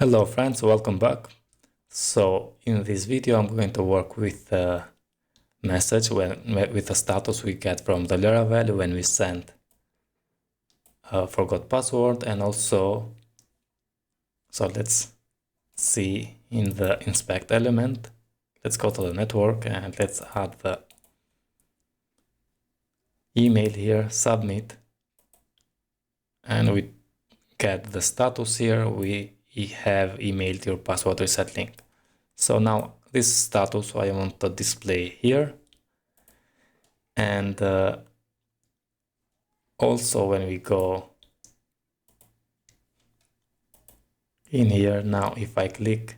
Hello friends, welcome back. So in this video I'm going to work with a message with a status we get from the Laravel when we send a forgot password, and also let's see in the inspect element. Let's go to the network and let's add the email here, submit, and we get the status here. We have emailed your password reset link. So now this status I want to display here, and also when we go in here now, if I click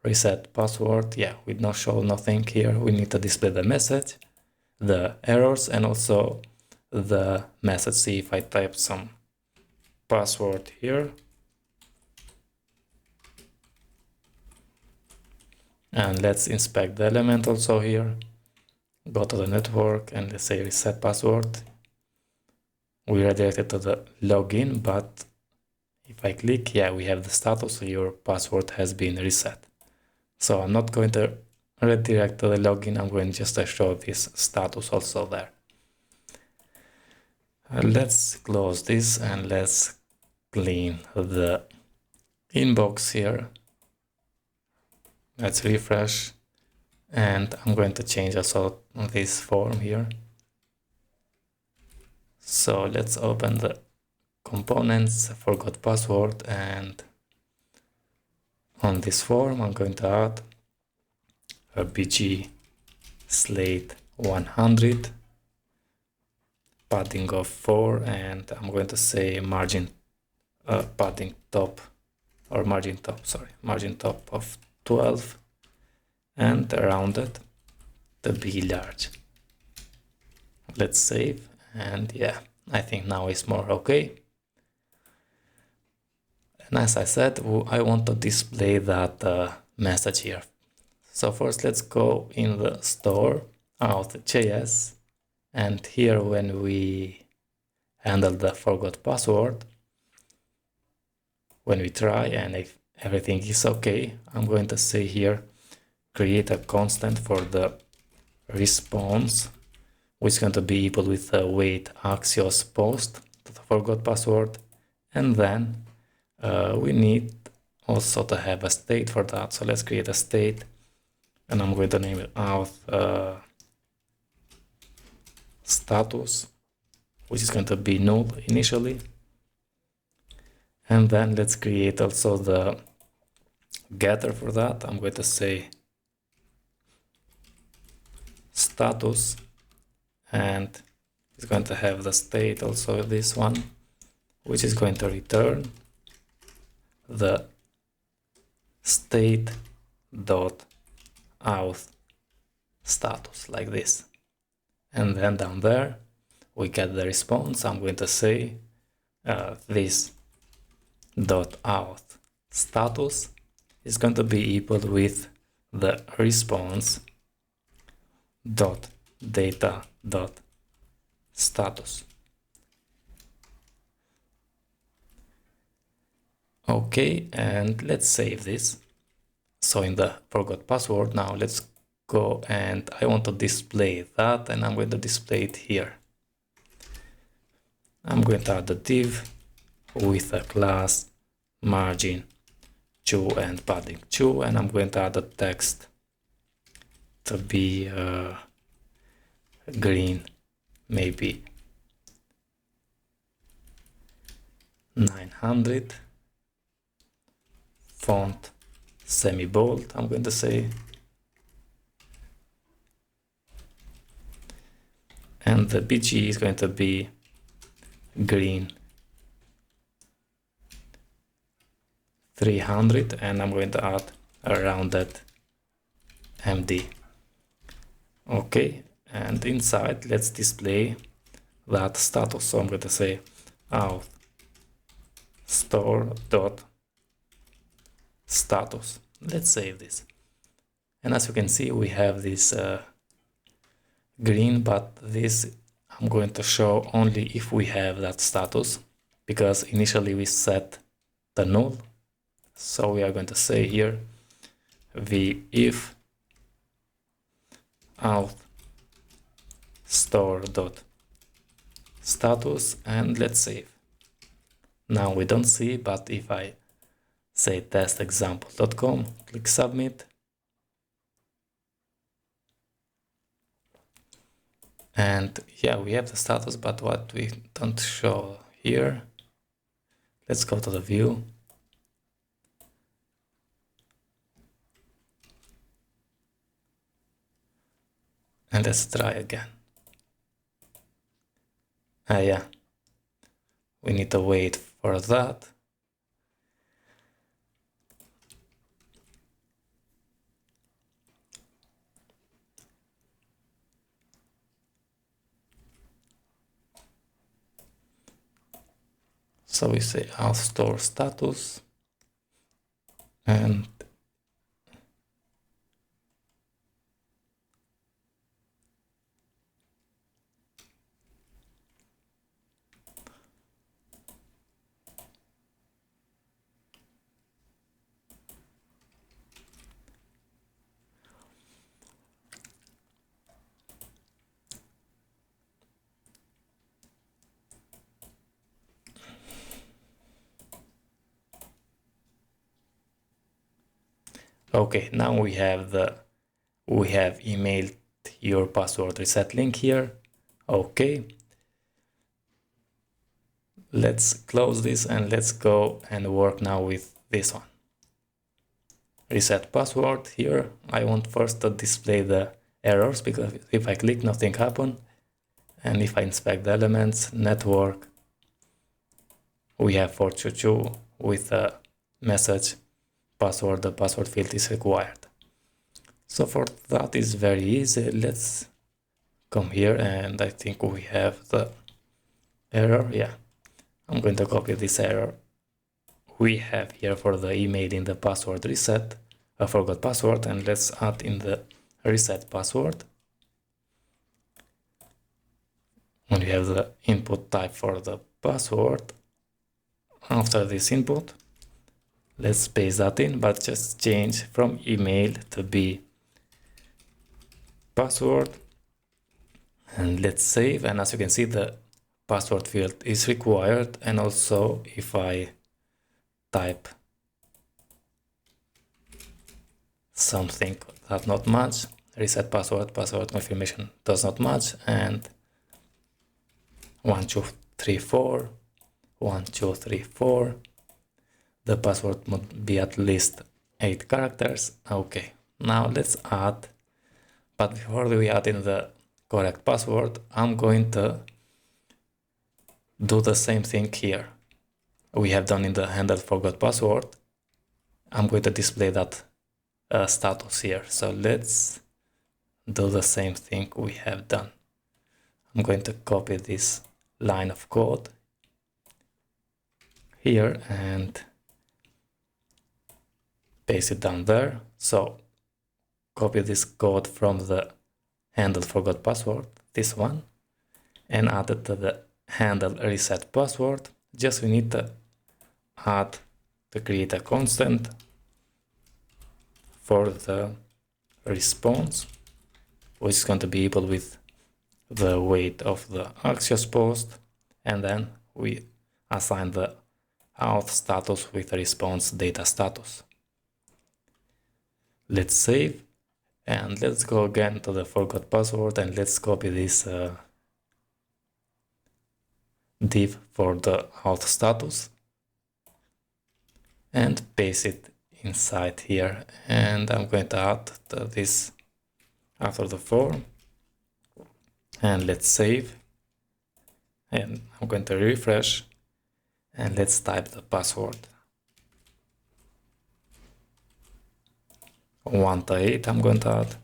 reset password, we not show nothing here. We need to display the message, the errors, and also the message. See if I type some password here, and let's inspect the element also here. Go to the network and let's say reset password. We redirected to the login, but if I click, we have the status, so your password has been reset. So I'm not going to redirect to the login, I'm going just to show this status also there. Let's close this and let's clean the inbox here. Let's refresh, and I'm going to change also this form here. So let's open the components, forgot password, and on this form I'm going to add a bg slate 100, padding of 4, and I'm going to say margin padding top, or margin top of 12, and rounded to be large. Let's save, and I think now it's more okay. And as I said, I want to display that message here. So first let's go in the store, Auth.js, and here when we handle the forgot password, when we try and if everything is okay, I'm going to say here create a constant for the response, which is going to be equal with a wait axios post to the forgot password, and then we need also to have a state for that. So let's create a state, and I'm going to name it auth status, which is going to be null initially. And then let's create also the getter for that. I'm going to say status, and it's going to have the state also, this one, which is going to return the state dot auth status, like this. And then down there we get the response. I'm going to say this dot auth status is going to be equal with the response dot data dot status. Okay, and let's save this. So in the forgot password, now let's go, and I want to display that, and I'm going to display it here. I'm going to add a div with a class margin 2 and padding 2, and I'm going to add a text to be green, maybe 900, font semi-bold, I'm going to say, and the bg is going to be green 300, and I'm going to add a rounded MD. Okay, and inside let's display that status. So I'm going to say auth store dot status. Let's save this, and as you can see we have this green, but this I'm going to show only if we have that status, because initially we set the null So we are going to say here if auth store dot status, and let's save. Now we don't see, but if I say testexample.com, click submit, and yeah, we have the status, but what we don't show here. Let's go to the view. And let's try again. Yeah, we need to wait for that. So we say auth store status, and okay, now we have emailed your password reset link here. Okay, let's close this and let's go and work now with this one. Reset password. Here I want first to display the errors, because if I click, nothing happens. And if I inspect the elements, network, we have 422 with a message password. The password field is required. So for that is very easy. Let's come here, and I think we have the error. Yeah, I'm going to copy this error we have here for the email in the password reset. I forgot password, and let's add in the reset password. And we have the input type for the password. After this input, let's paste that in, but just change from email to be password, and let's save. And as you can see, the password field is required. And also if I type something that not match, reset password confirmation does not match, and 1234, the password must be at least 8 characters. Okay, now let's add, but before we add in the correct password, I'm going to do the same thing here we have done in the handle forgot password. I'm going to display that status here. So let's do the same thing we have done. I'm going to copy this line of code here and paste it down there. So copy this code from the handle forgot password, this one, and add it to the handle reset password. Just we need to add to create a constant for the response, which is going to be equal with the weight of the Axios post, and then we assign the auth status with the response data status. Let's save, and let's go again to the forgot password, and let's copy this div for the auth status and paste it inside here. And I'm going to add this after the form, and let's save, and I'm going to refresh, and let's type the password. 1 to 8 I'm going to add,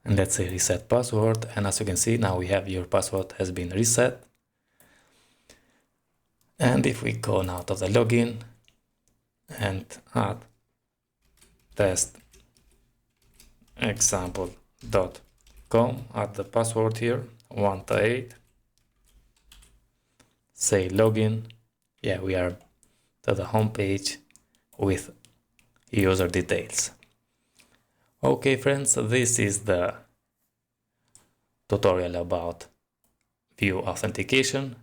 and let's say reset password, and as you can see now we have your password has been reset. And if we go now to the login and add test example.com, add the password here 1 to 8, say login. Yeah, we are to the home page with user details. Okay friends, this is the tutorial about Vue Authentication.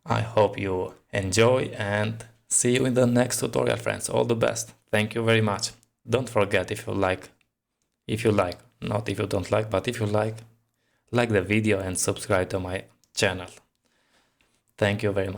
I hope you enjoy and see you in the next tutorial, friends. All the best. Thank you very much. Don't forget, if you not if you don't like, but if you like the video and subscribe to my channel. Thank you very much.